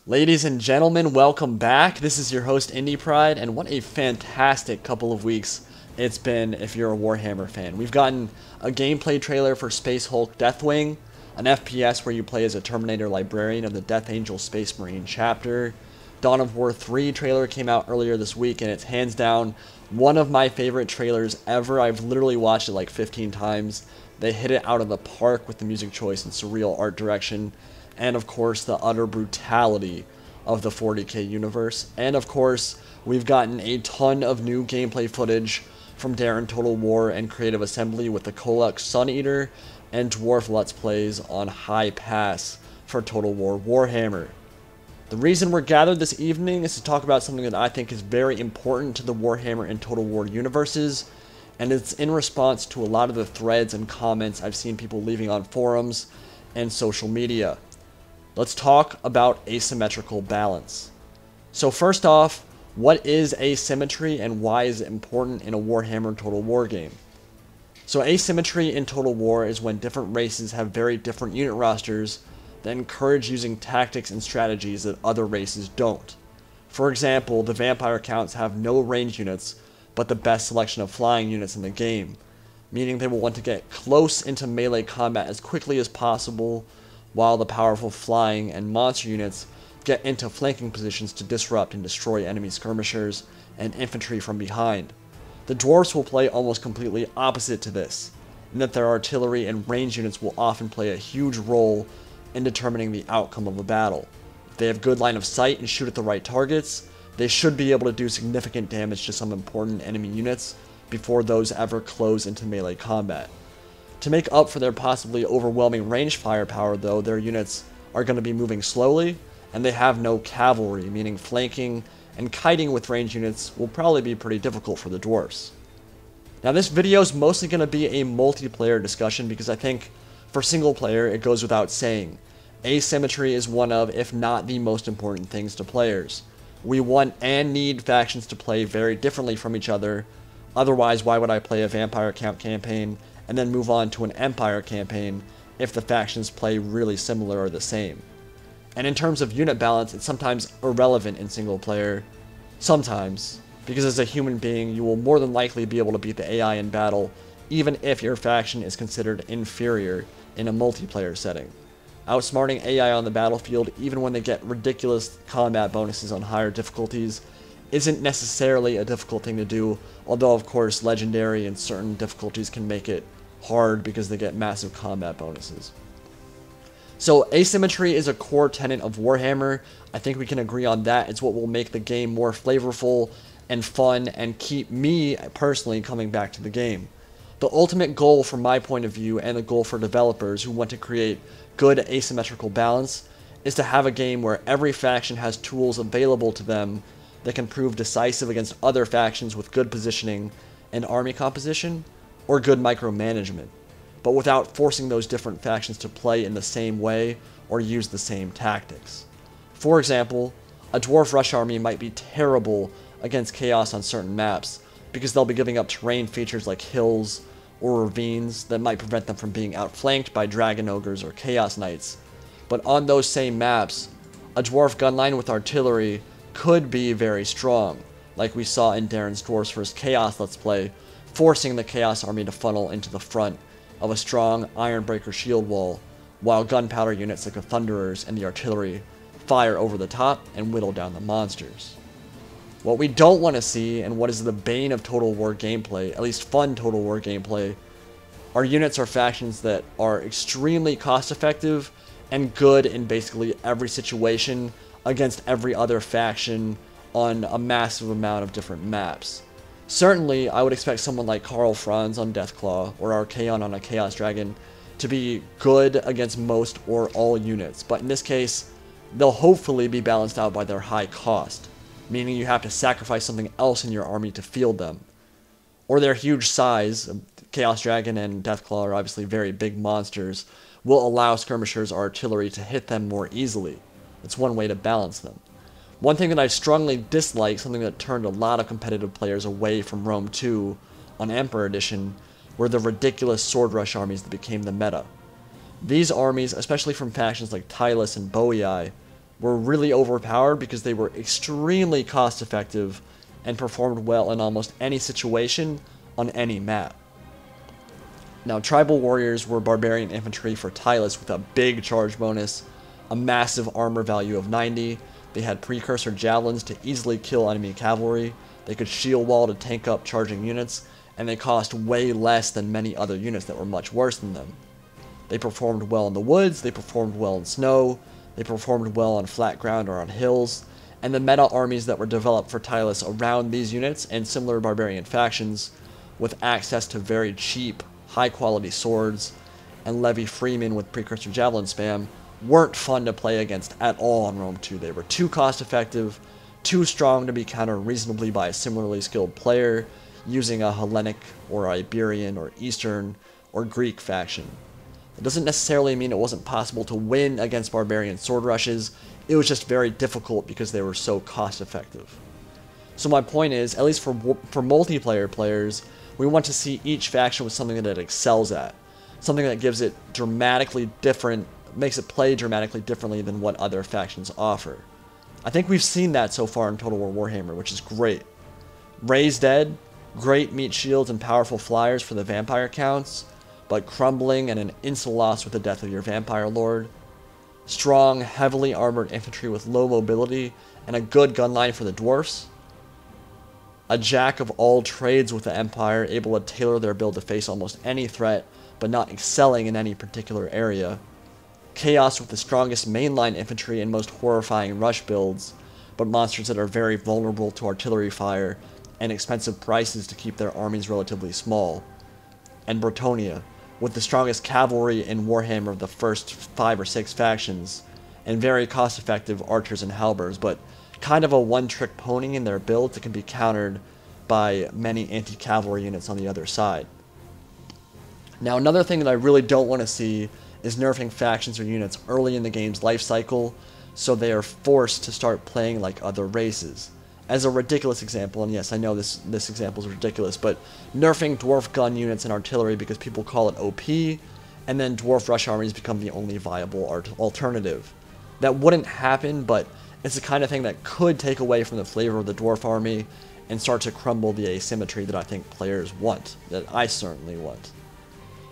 Ladies and gentlemen, welcome back. This is your host, Indypride, and what a fantastic couple of weeks it's been if you're a Warhammer fan. We've gotten a gameplay trailer for Space Hulk Deathwing, an FPS where you play as a Terminator librarian of the Death Angel Space Marine chapter. Dawn of War 3 trailer came out earlier this week, and it's hands down one of my favorite trailers ever. I've literally watched it like 15 times. They hit it out of the park with the music choice and surreal art direction. And of course, the utter brutality of the 40k universe. And of course, we've gotten a ton of new gameplay footage from Darren Total War and Creative Assembly with the Kolak Sun Eater and Dwarf Let's Plays on High Pass for Total War Warhammer. The reason we're gathered this evening is to talk about something that I think is very important to the Warhammer and Total War universes, and it's in response to a lot of the threads and comments I've seen people leaving on forums and social media. Let's talk about asymmetrical balance. So first off, what is asymmetry and why is it important in a Warhammer Total War game? So asymmetry in Total War is when different races have very different unit rosters that encourage using tactics and strategies that other races don't. For example, the vampire counts have no range units, but the best selection of flying units in the game, meaning they will want to get close into melee combat as quickly as possible, while the powerful flying and monster units get into flanking positions to disrupt and destroy enemy skirmishers and infantry from behind. The dwarves will play almost completely opposite to this, in that their artillery and range units will often play a huge role in determining the outcome of a battle. If they have good line of sight and shoot at the right targets, they should be able to do significant damage to some important enemy units before those ever close into melee combat. To make up for their possibly overwhelming range firepower though, their units are going to be moving slowly, and they have no cavalry, meaning flanking and kiting with range units will probably be pretty difficult for the dwarves. Now this video is mostly going to be a multiplayer discussion because I think for single player it goes without saying. Asymmetry is one of, if not the most important things to players. We want and need factions to play very differently from each other, otherwise why would I play a vampire count campaign and then move on to an Empire campaign if the factions play really similar or the same. And in terms of unit balance, it's sometimes irrelevant in single player, sometimes, because as a human being you will more than likely be able to beat the AI in battle, even if your faction is considered inferior in a multiplayer setting. Outsmarting AI on the battlefield, even when they get ridiculous combat bonuses on higher difficulties, isn't necessarily a difficult thing to do, although of course legendary and certain difficulties can make it hard because they get massive combat bonuses. So asymmetry is a core tenet of Warhammer. I think we can agree on that. It's what will make the game more flavorful and fun and keep me personally coming back to the game. The ultimate goal from my point of view, and the goal for developers who want to create good asymmetrical balance, is to have a game where every faction has tools available to them that can prove decisive against other factions with good positioning and army composition, or good micromanagement, but without forcing those different factions to play in the same way or use the same tactics. For example, a Dwarf Rush army might be terrible against Chaos on certain maps, because they'll be giving up terrain features like hills or ravines that might prevent them from being outflanked by Dragon Ogres or Chaos Knights. But on those same maps, a Dwarf gunline with artillery could be very strong, like we saw in Darren's Dwarves vs. Chaos Let's Play, forcing the Chaos army to funnel into the front of a strong Ironbreaker shield wall, while gunpowder units like the Thunderers and the artillery fire over the top and whittle down the monsters. What we don't want to see, and what is the bane of Total War gameplay, at least fun Total War gameplay, are units or factions that are extremely cost effective and good in basically every situation against every other faction on a massive amount of different maps. Certainly, I would expect someone like Karl Franz on Deathclaw or Archaon on a Chaos Dragon to be good against most or all units, but in this case, they'll hopefully be balanced out by their high cost, meaning you have to sacrifice something else in your army to field them. Or their huge size, Chaos Dragon and Deathclaw are obviously very big monsters, will allow skirmishers or artillery to hit them more easily. It's one way to balance them. One thing that I strongly dislike, something that turned a lot of competitive players away from Rome 2 on Emperor Edition, were the ridiculous sword rush armies that became the meta. These armies, especially from factions like Tylus and Boii, were really overpowered because they were extremely cost effective and performed well in almost any situation on any map. Now, tribal warriors were barbarian infantry for Tylus with a big charge bonus, a massive armor value of 90. They had precursor javelins to easily kill enemy cavalry. They could shield wall to tank up charging units, and they cost way less than many other units that were much worse than them. They performed well in the woods, they performed well in snow, they performed well on flat ground or on hills, and the meta armies that were developed for Tylus around these units and similar barbarian factions, with access to very cheap, high-quality swords, and levy freemen with precursor javelin spam, weren't fun to play against at all on Rome 2. They were too cost-effective, too strong to be countered reasonably by a similarly skilled player using a Hellenic or Iberian or Eastern or Greek faction. It doesn't necessarily mean it wasn't possible to win against barbarian sword rushes, it was just very difficult because they were so cost-effective. So my point is, at least for multiplayer players, we want to see each faction with something that it excels at. Something that gives it dramatically different, makes it play dramatically differently than what other factions offer. I think we've seen that so far in Total War Warhammer, which is great. Raised Dead, great meat shields and powerful flyers for the vampire counts, but crumbling and an instant loss with the death of your vampire lord. Strong, heavily armored infantry with low mobility and a good gun line for the dwarfs. A jack of all trades with the Empire, able to tailor their build to face almost any threat, but not excelling in any particular area. Chaos with the strongest mainline infantry and most horrifying rush builds, but monsters that are very vulnerable to artillery fire and expensive prices to keep their armies relatively small. And Bretonia, with the strongest cavalry in Warhammer of the first 5 or 6 factions, and very cost-effective archers and halberds, but kind of a one-trick pony in their builds that can be countered by many anti-cavalry units on the other side. Now, another thing that I really don't want to see is nerfing factions or units early in the game's life cycle, so they are forced to start playing like other races. As a ridiculous example, and yes, I know this example is ridiculous, but nerfing dwarf gun units and artillery because people call it OP, and then dwarf rush armies become the only viable alternative. That wouldn't happen, but it's the kind of thing that could take away from the flavor of the dwarf army and start to crumble the asymmetry that I think players want, that I certainly want.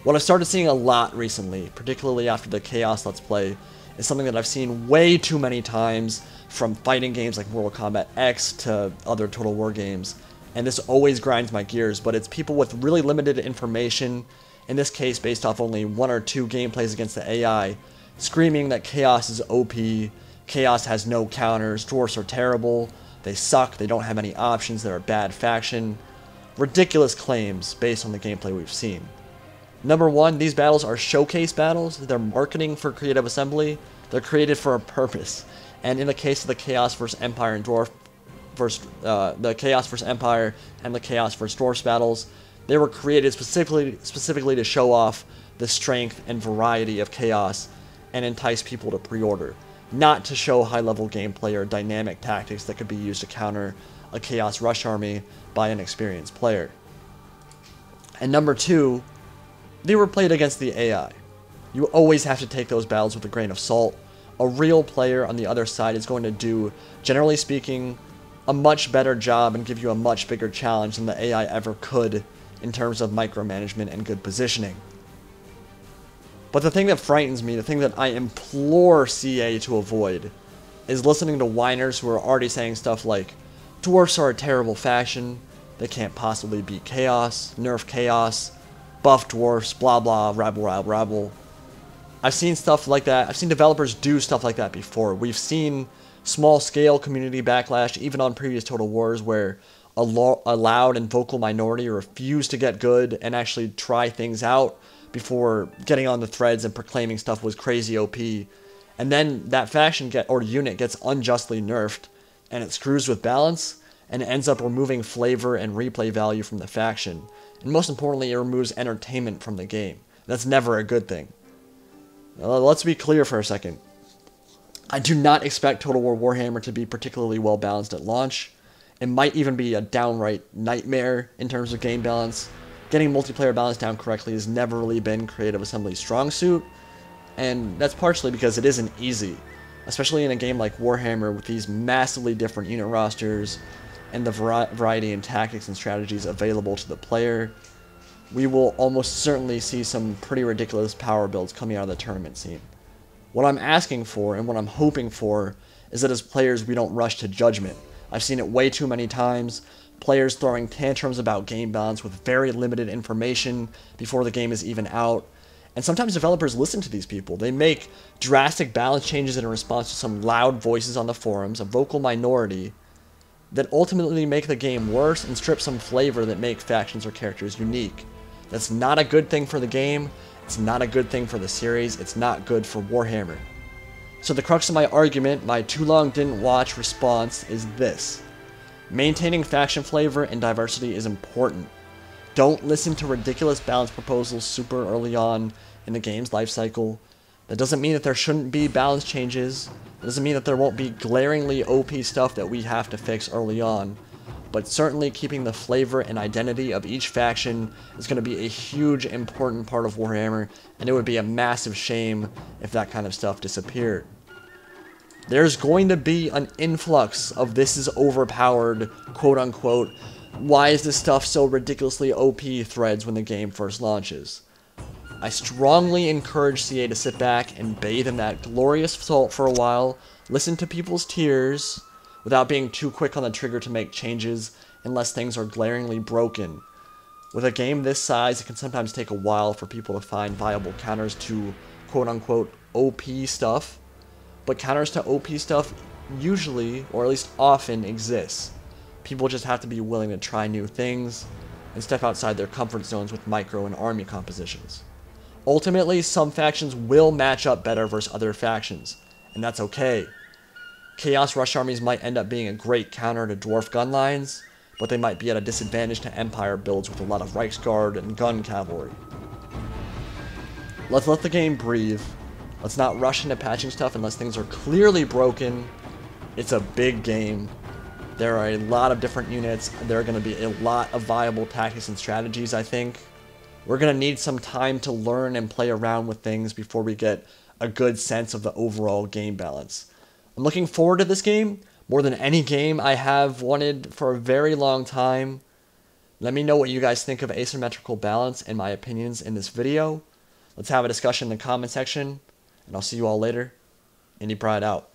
What I've started seeing a lot recently, particularly after the Chaos Let's Play, is something that I've seen way too many times from fighting games like Mortal Kombat X to other Total War games, and this always grinds my gears, but it's people with really limited information, in this case based off only 1 or 2 gameplays against the AI, screaming that Chaos is OP, Chaos has no counters, dwarfs are terrible, they suck, they don't have any options, they're a bad faction. Ridiculous claims based on the gameplay we've seen. Number one, these battles are showcase battles, they're marketing for Creative Assembly, they're created for a purpose. And in the case of the Chaos vs. Empire and Dwarf versus the Chaos vs. Empire and the Chaos vs. Dwarfs battles, they were created specifically to show off the strength and variety of Chaos and entice people to pre-order, not to show high-level gameplay or dynamic tactics that could be used to counter a Chaos Rush army by an experienced player. And number two, they were played against the AI. You always have to take those battles with a grain of salt. A real player on the other side is going to do, generally speaking, a much better job and give you a much bigger challenge than the AI ever could in terms of micromanagement and good positioning. But the thing that frightens me, the thing that I implore CA to avoid, is listening to whiners who are already saying stuff like, dwarfs are a terrible faction, they can't possibly beat Chaos, nerf Chaos, buff dwarfs, blah blah, rabble rabble rabble. I've seen stuff like that. I've seen developers do stuff like that before. We've seen small-scale community backlash, even on previous Total Wars, where a loud and vocal minority refused to get good and actually try things out before getting on the threads and proclaiming stuff was crazy OP. And then that faction or unit gets unjustly nerfed, and it screws with balance, and it ends up removing flavor and replay value from the faction. And most importantly, it removes entertainment from the game. That's never a good thing. Let's be clear for a second. I do not expect Total War Warhammer to be particularly well balanced at launch. It might even be a downright nightmare in terms of game balance. Getting multiplayer balance down correctly has never really been Creative Assembly's strong suit, and that's partially because it isn't easy. especially in a game like Warhammer with these massively different unit rosters and the variety in tactics and strategies available to the player. We will almost certainly see some pretty ridiculous power builds coming out of the tournament scene. What I'm asking for and what I'm hoping for is that as players we don't rush to judgment. I've seen it way too many times. Players throwing tantrums about game balance with very limited information before the game is even out. And sometimes developers listen to these people. They make drastic balance changes in response to some loud voices on the forums, a vocal minority, that ultimately make the game worse and strip some flavor that make factions or characters unique. That's not a good thing for the game. It's not a good thing for the series. It's not good for Warhammer. So the crux of my argument, my too long didn't watch response, is this. Maintaining faction flavor and diversity is important. Don't listen to ridiculous balance proposals super early on in the game's life cycle. That doesn't mean that there shouldn't be balance changes. That doesn't mean that there won't be glaringly OP stuff that we have to fix early on. But certainly keeping the flavor and identity of each faction is going to be a huge important part of Warhammer, and it would be a massive shame if that kind of stuff disappeared. There's going to be an influx of this is overpowered, quote unquote, why is this stuff so ridiculously OP threads when the game first launches. I strongly encourage CA to sit back and bathe in that glorious salt for a while, listen to people's tears, without being too quick on the trigger to make changes unless things are glaringly broken. With a game this size, it can sometimes take a while for people to find viable counters to quote-unquote OP stuff, but counters to OP stuff usually, or at least often, exist. People just have to be willing to try new things and step outside their comfort zones with micro and army compositions. Ultimately, some factions will match up better versus other factions, and that's okay. Chaos Rush armies might end up being a great counter to Dwarf gun lines, but they might be at a disadvantage to Empire builds with a lot of Reichsguard and gun cavalry. Let's let the game breathe. Let's not rush into patching stuff unless things are clearly broken. It's a big game. There are a lot of different units. There are going to be a lot of viable tactics and strategies, I think. We're going to need some time to learn and play around with things before we get a good sense of the overall game balance. I'm looking forward to this game more than any game I have wanted for a very long time. Let me know what you guys think of Asymmetrical Balance and my opinions in this video. Let's have a discussion in the comment section, and I'll see you all later. Indypride out.